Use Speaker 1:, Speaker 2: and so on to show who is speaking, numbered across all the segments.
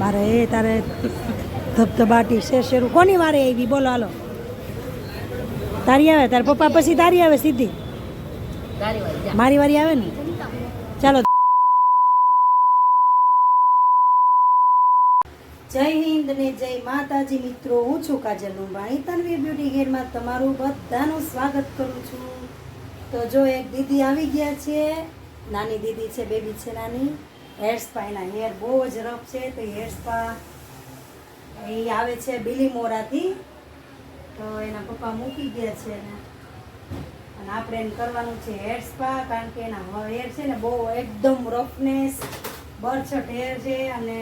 Speaker 1: મારે તારે ધબધબાટી શેરું કોની વારે આવી બોલો હાલો તારી આવે તાર પપ્પા પછી તારી આવે સીધી મારી વારી આવે ને ચાલો જય હિન્દ ને જય માતાજી મિત્રો હું છું કાજલ લુંબાણી તન્વી બ્યુટી ઘેરમાં તમારું બધાનું સ્વાગત કરું છું તો જો એક દીદી આવી ગયા છે નાની દીદી છે બેબી છે નાની હેર સ્પા એના હેર બહુ જ રફ છે તો હેર સ્પા એ આવે છે બીલીમોરાથી તો એના પપ્પા મૂકી ગયા છે અને આપણે એને કરવાનું છે હેર સ્પા કારણ કે એના હેર છે ને બહુ એકદમ રફનેસ બરછટ હેર છે અને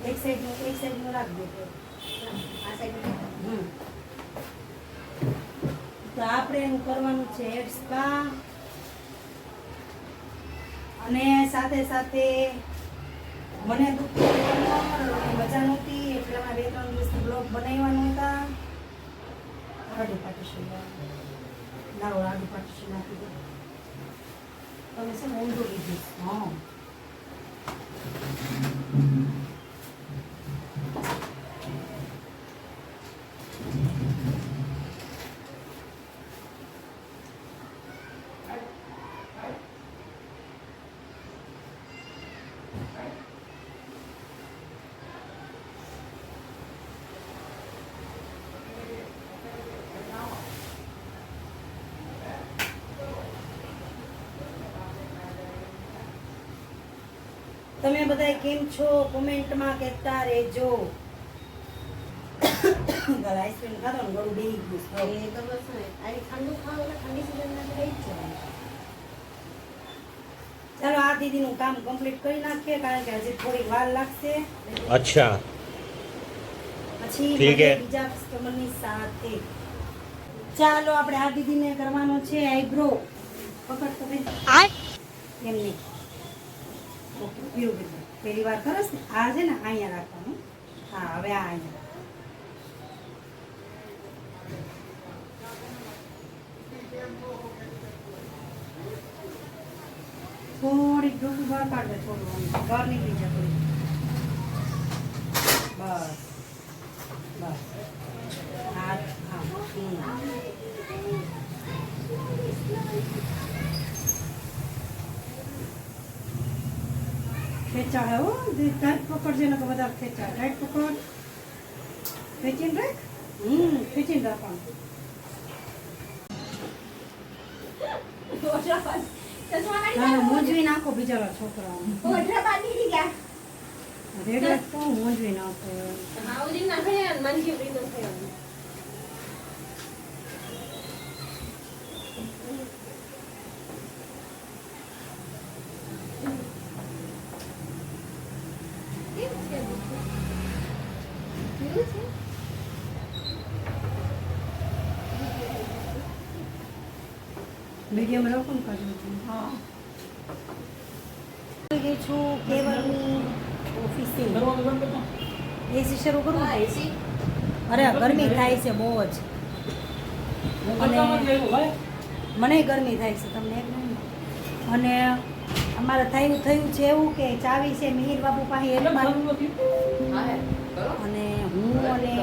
Speaker 1: એક સાઈડનું રાખ દે આ સાઈડ તો આપણે એનું કરવાનું છે હેર સ્પા અને સાથે સાથે મને મજા નહોતી એટલે અમે 2-3 દિવસથી બ્લોગ બનાવવાનું હતા આડું પાર્ટીશન લાવો આડું પાર્ટીશન આપી દો તમે છે ને ઊંધું લીધું હા તમે બધા કેમ છો કોમેન્ટમાં કહેતા રહેજો આઈસ્ક્રીમ ખાધો ને ગળું બેહી ગયું એ તો બસ ને આ ઠંડુ ખાવ એટલે ઠંડી સીઝનમાં રહી જ જાય ચાલો આ દીદીનું કામ કમ્પ્લીટ કરી નાખીએ કારણ કે હજી થોડી વાર લાગશે
Speaker 2: अच्छा
Speaker 1: પછી
Speaker 2: ઠીક હે
Speaker 1: બીજા કસ્ટમરની સાથે ચાલો આપણે આ દીદીને કરવાનો છે આઈબ્રો પકડ તો બેન એમ નહીં પહેલી વાર કરસ ને આ છે ને અહીંયા રાખવાનું હા હવે આ અહીંયા થોડી ડૂબી બહાર કાઢે થોડું બહાર નીકળી જાય થોડી બસ બસ હા હા ખેંચા હે હો ટાઈટ પકડજે ને બધા ખેંચા ટાઈટ પકડ ખેંચીને રાખ ખેંચીને રાખવાનું મોજવી નાખો બિચારા છોકરાઓ રેડ તો મોજવી નાખો મીડિયમ રાખો ને કાઢું હા ગઈ છું કેવલની ઓફિસે એસી શરૂ કરું અરે ગરમી થાય છે બહુ જ અને મને ગરમી થાય છે તમને અને અમારે થયું છે એવું કે ચાવી છે મિહિર બાપુ પાસે અને હું અને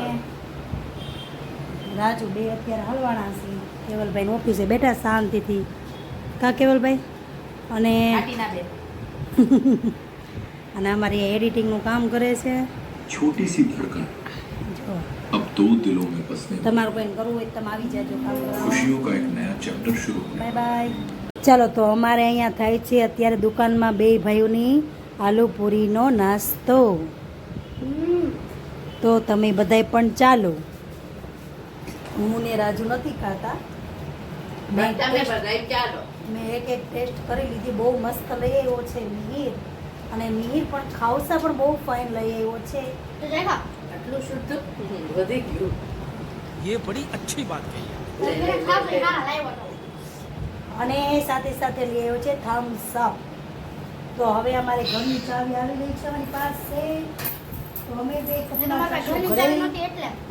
Speaker 1: રાજુ બે અત્યારે હલવાણા છીએ કેવલભાઈ ઓફિસે બેઠા શાંતિથી કા કેવલભાઈ અને અને અમારી એડિટિંગનું કામ કરે છે
Speaker 3: छोटी सी धड़कन
Speaker 1: જો
Speaker 3: अब दो दिलों में बसने
Speaker 1: તમારું કંઈ કરવું હોય તો તમે આવી જાજો કામ કરવા
Speaker 3: खुशियों का एक नया चैप्टर शुरू होने
Speaker 1: બાય બાય ચાલો તો અમારે અહીંયા થાય છે અત્યારે દુકાનમાં બે ભાઈઓની આલુ પૂરીનો નાસ્તો તો તમે બધાય પણ ચાલો હું ને રાજુ નથી ખાતા મેં એક ટેસ્ટ કરી લીધી બહુ મસ્ત લઈ આવ્યો છે મિહિર અને મિહિર પણ ખાવસા પણ બહુ ફાઇન લઈ આવ્યો છે આટલું શુદ્ધ વધી ગયું
Speaker 2: ये बड़ी अच्छी बात कही
Speaker 1: અને સાથે સાથે લઈ આવ્યો છે થમ્સ અપ તો હવે અમારે ઘરની ચાવી આવી ગઈ છે અમારી પાસે તો અમે બે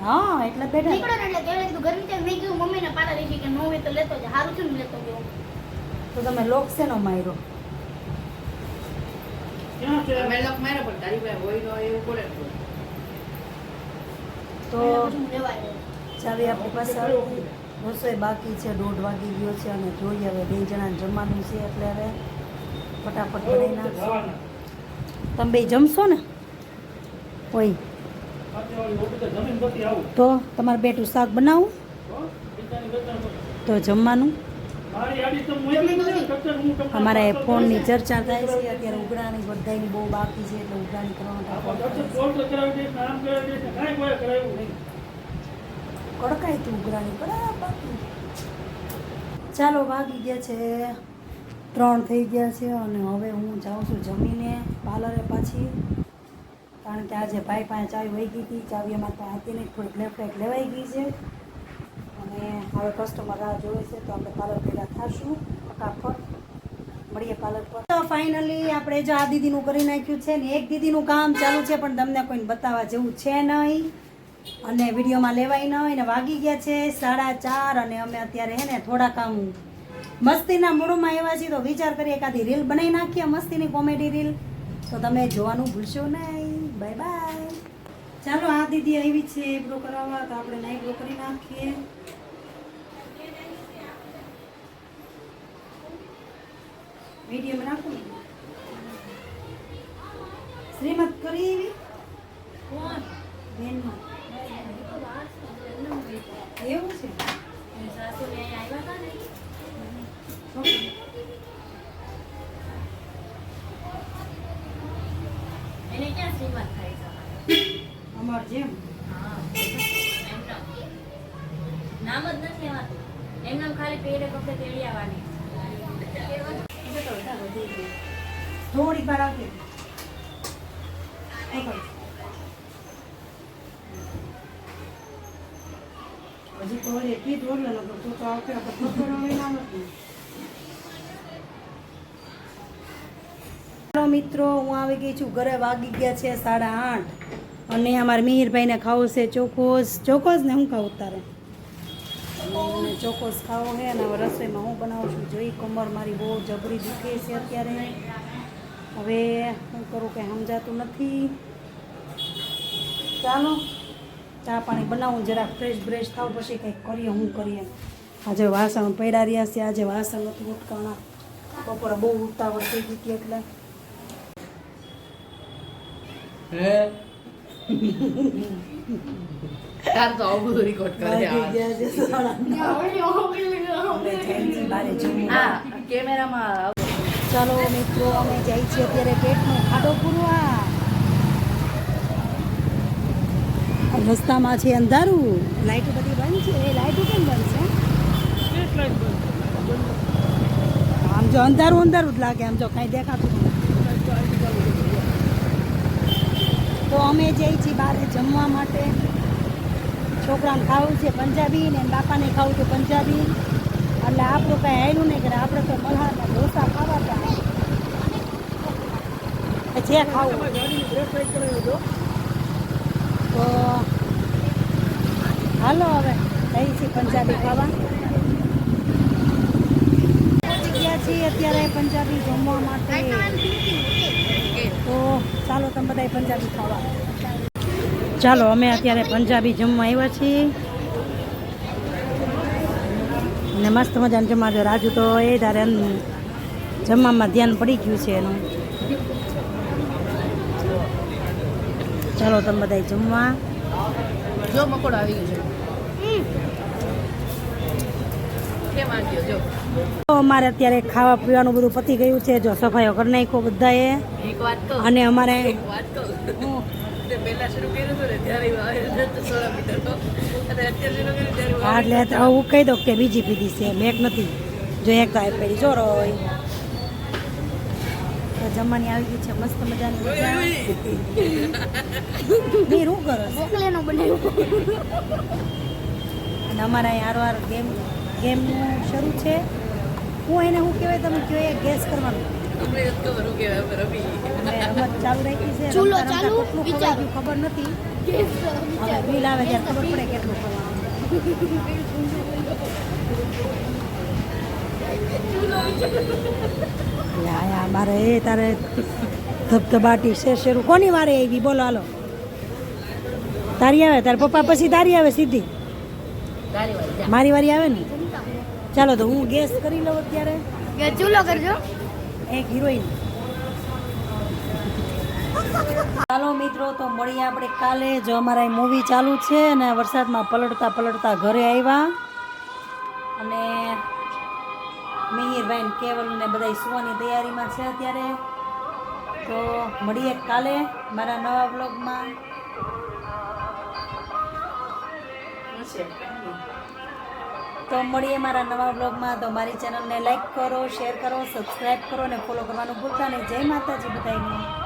Speaker 1: હા એટલે બેઠા તો તમે લોક શેનો માર્યો
Speaker 4: અમે લોક મારે પણ તારી પાસે હોય તો એવું પડે ને.
Speaker 1: તો ચાવી આપણી પાસે આવી ગઈ. રસોઈ બાકી છે, 1:30 વાગી ગયો છે અને જોઈએ હવે 2 જણાને જમવાનું છે એટલે હવે ફટાફટ બનાવી નાખશું. તમે બે જમશો ને? હોય તો તમારે બેટું શાક બનાવું તો જમવાનું. અમારે ફોનની ચર્ચા થાય છે અત્યારે. ઉઘરાણી બધાની બહુ બાકી છે એટલે ઉઘરાણી કરવાનો કડકાઈ તું ઉઘરાણી બરાબર. ચાલો વાગી ગયા છે 3 થઈ ગયા છે અને હવે હું જાઉં છું જમીને પાર્લરે પાછી. કારણ કે આજે ભાઈ પાસે ચાવી વહી ગઈ હતી. ચાવી અમારે પાસે હતી નહીં, થોડીક લેફ્ટ લેવાઈ ગઈ છે અને હવે કસ્ટમર રાહ જોવે છે તો આપણે પાર્લર ભેગા થશું. ફટાફટ મળીએ પાર્લર પર. તો ફાઇનલી આપણે જો આ દીદીનું કરી નાખ્યું છે ને એક દીદીનું કામ ચાલુ છે પણ તમને કોઈને બતાવવા જેવું છે નહીં અને વિડીયોમાં લેવાય ન હોય ને વાગી ગયા છે 4:30 અને અમે અત્યારે હે ને થોડા કામ મસ્તીના મૂડમાં એવા છીએ તો વિચાર કરીએ એકાદી રીલ બનાવી નાખીએ, મસ્તીની કોમેડી રીલ. તો તમે જોવાનું ભૂલશો નહીં. Bye bye. ચાલો આ દીદી આવી છે આઈબ્રો કરાવવા તો આપણે આઈબ્રો કરી નાખીએ. વિડીયોમાં નાખો ને. શ્રીમત કરી એવી બેનમાં એવું છે.
Speaker 5: એને ક્યાં શ્રીમત થાય છે
Speaker 1: અમાર જેમ
Speaker 5: નામ જ નથી લેવાતું. એમનામ ખાલી પહેરે કપડે તેડી આવવાની.
Speaker 1: થોડી વાર આવતી હજી તો એટલી જ ઓરલે નતો તો આવતી આપણે મિત્રો હું આવી ગઈ છું ઘરે. વાગી ગયા છે 8:30 અને અમારા મિહિરભાઈને ખાવું છે ચોકોસ. ચોકોસ ને હું ખાવું તારે? ચોકોસ ખાવો છે અને હવે રસોઈમાં હું બનાવું છું. જોઈ કમર મારી બહુ જબરી દુખે છે અત્યારે. હવે શું કરું કંઈ સમજાતું નથી. ચાલો ચા પાણી બનાવું, જરાક ફ્રેશ બ્રેશ થાવ પછી કંઈક કરીએ. હું કરીએ આજે વાસણ પડ્યા રહ્યા છે. આજે વાસણ નથી ઉટકાણા. બપોરે બહુ ઉતાવળ થઈ ગઈ હતી એટલે
Speaker 4: તાર તો આવું બધું રેકોર્ડ કરે હા કેમેરામાં.
Speaker 1: ચાલો મિત્રો અમે જઈએ છીએ અત્યારે પેટનો ખાડો પૂરવા. રસ્તામાં છે અંધારું, લાઈટો બધી બંધ છે. એ લાઈટો કેમ બંધ છે? આમ જો અંધારું અંધારું જ લાગે. આમ જો કાંઈ દેખાતું નથી. તો અમે જઈએ છીએ બહાર જમવા માટે. છોકરાને ખાવું છે પંજાબી ને બાપાને ખાવું છે પંજાબી. એટલે આપણું કાંઈ હાલ્યું નહીં કરે. આપણે તો મલ્હારના ઢોસા ખાવા હતા જે ખાવું. તો હાલો હવે જઈએ છીએ પંજાબી ખાવા. પહોંચી ગયા છીએ અત્યારે પંજાબી જમવા માટે. તો ચાલો તમે બધા પંજાબી ખાવા. ચાલો અમે અત્યારે પંજાબી જમવા આવ્યા છીએ અને મસ્ત મજાનું જમવા. રાજુ તો એ તારે જમવામાં ધ્યાન પડી ગયું છે એનું. ચાલો તમે બધા જમવા.
Speaker 4: જો મકોડો આવી ગયો છે. કેમ આવ્યો જો?
Speaker 1: તો અમારે અત્યારે ખાવા પીવાનું બધું પતી ગયું છે. જો સફાઈઓ કરી નાખ્યો બધાએ.
Speaker 4: એક વાત કહું
Speaker 1: અને અમારે
Speaker 4: વાત કહું તે પહેલા શરૂ કર્યું હતું ને ત્યારે સોડા પીતો હતો અને અત્યારે શરૂ કર્યું ત્યારે
Speaker 1: હા એટલે હું કહી દઉં કે બીજી પીધી છે મેં એક નથી. જો એક તો આ પેલી ચોરો હોય. તો જમવાની આવી ગઈ છે મસ્ત મજાની મજા. મેં શું કરો અને અમારા અહીં હારવાર ગેમનું શરૂ છે. હું એને શું કહેવાય તમે કહો એ ગેસ કરવાનું.
Speaker 4: અમને જ ખબર હું કહેવાય રમી
Speaker 1: અને રમત ચાલુ રાખી છે. રમતા રમતા કેટલું ખવાઈ ગયું ખબર નથી. હવે બિલ આવે ત્યારે ખબર પડે કેટલું ખવાનું. મારે એ તારે ધબધબાટી છે શરૂ કોની વારે આવી બોલો હાલો તારી આવે તાર પપ્પા પછી તારી આવે સીધી મારી વારી આવે ને ચાલો તો હું ગેસ કરી લઉં અત્યારે
Speaker 6: ચૂલો કરજો
Speaker 1: એક હિરોઈન ચાલો મિત્રો તો મળીએ આપણે કાલે જો અમારા મૂવી ચાલુ છે અને વરસાદમાં પલળતા પલળતા ઘરે આવ્યા અને મિહિરભાઈ ને કેવલ ને બધા સુવાની તૈયારીમાં છે અત્યારે તો મળીએ કાલે મારા નવા બ્લોગમાં તો મળીએ મારા નવા બ્લોગમાં તો મારી ચેનલને લાઈક કરો શેર કરો સબસ્ક્રાઈબ કરો અને ફોલો કરવાનું ભૂલતા નહીં જય માતાજી બધાને